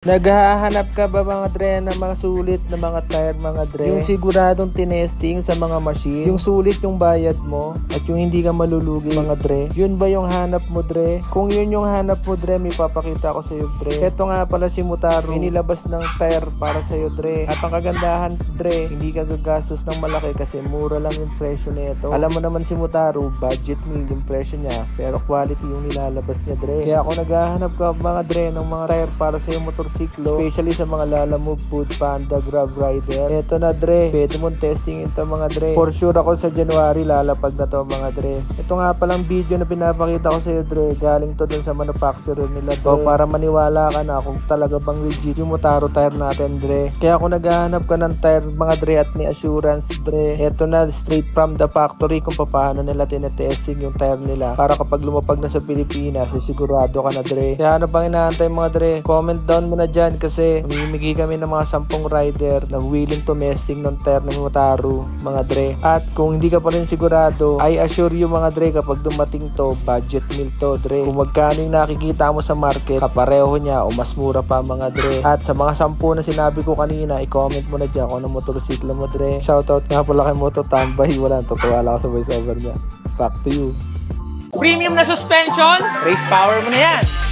Naghahanap ka ba mga dre ng mga sulit na mga tire mga dre? Yung siguradong tinesting sa mga machine, yung sulit yung bayad mo at yung hindi ka malulugi mga dre. Yun ba yung hanap mo dre? Kung yun yung hanap mo dre, may papakita ko sa iyo dre. Ito nga pala si Motaro, inilabas ng tire para sa iyo dre. At ang kagandahan dre, hindi ka gagastos ng malaki kasi mura lang yung presyo nito. Alam mo naman si Motaro, budget meal yung presyo niya, pero quality yung nilalabas niya dre. Kaya ako naghahanap ka mga dre ng mga tire para sa iyo motor especially sa mga Lalamove, Food Panda, Grab Rider. Eto na dre, pwede mong testing ito mga dre. For sure ako sa January lalapag na to mga dre. Ito nga palang video na pinapakita ko sa iyo dre, galing to dun sa manufacturer nila dre. So para maniwala ka na kung talaga bang legit yung Motaro tire natin dre. Kaya kung naghahanap ka ng tire mga dre at may assurance dre, eto na straight from the factory kung paano nila tinetesting yung tire nila para kapag lumapag na sa Pilipinas, sigurado ka na dre. Kaya ano bang inaantay mga dre? Comment down mo na dyan kasi mamimigay kami ng mga 10 rider na willing to mesting ng tire ng Motaro mga dre. At kung hindi ka pa rin sigurado, I assure you mga dre, kapag dumating to, budget meal to dre. Kung magkano yung nakikita mo sa market, kapareho niya o mas mura pa mga dre. At sa mga 10 na sinabi ko kanina, i-comment mo na dyan kung anong motorsiklo mo dre. Shoutout nga pala kay Moto Tambay, wala, totoo lang ako sa voice over niya. Back to you. Premium na suspension, race power mo na yan.